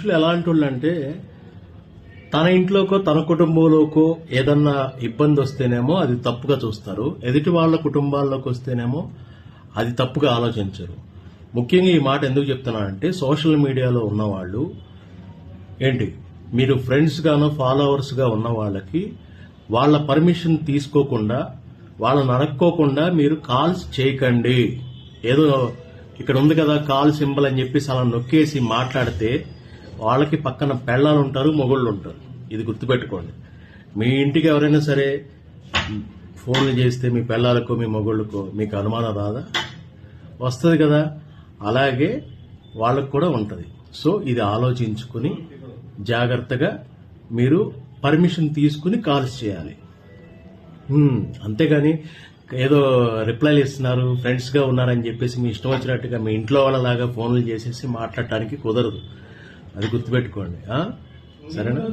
మనుషులు ఎలాంటి వాళ్ళు అంటే తన ఇంట్లోకో తన కుటుంబంలోకో ఏదన్నా ఇబ్బంది వస్తేనేమో అది తప్పుగా చూస్తారు, ఎదుటి వాళ్ళ కుటుంబాల్లోకి వస్తేనేమో అది తప్పుగా ఆలోచించరు. ముఖ్యంగా ఈ మాట ఎందుకు చెప్తున్నానంటే సోషల్ మీడియాలో ఉన్నవాళ్ళు ఏంటి, మీరు ఫ్రెండ్స్ గానో ఫాలోవర్స్ గా ఉన్న వాళ్ళకి వాళ్ళ పర్మిషన్ తీసుకోకుండా వాళ్ళని అడక్కోకుండా మీరు కాల్స్ చేయకండి. ఏదో ఇక్కడ ఉంది కదా కాల్ సింబల్ అని చెప్పేసి అలా నొక్కేసి మాట్లాడితే వాళ్ళకి పక్కన పెళ్ళాలు ఉంటారు, మొగుళ్ళు ఉంటారు. ఇది గుర్తుపెట్టుకోండి. మీ ఇంటికి ఎవరైనా సరే ఫోన్లు చేస్తే మీ పెళ్ళాలకో మీ మొగుళ్ళకో మీకు అనుమానం రాదా? వస్తుంది కదా. అలాగే వాళ్ళకు కూడా ఉంటుంది. సో ఇది ఆలోచించుకుని జాగ్రత్తగా మీరు పర్మిషన్ తీసుకుని కాల్స్ చేయాలి. అంతేగాని ఏదో రిప్లైలు ఇస్తున్నారు, ఫ్రెండ్స్ గా ఉన్నారని చెప్పేసి మీ ఇష్టం వచ్చినట్టుగా మీ ఇంట్లో వాళ్ళలాగా ఫోన్లు చేసేసి మాట్లాడటానికి కుదరదు. అది గుర్తుపెట్టుకోండి. సరేనా?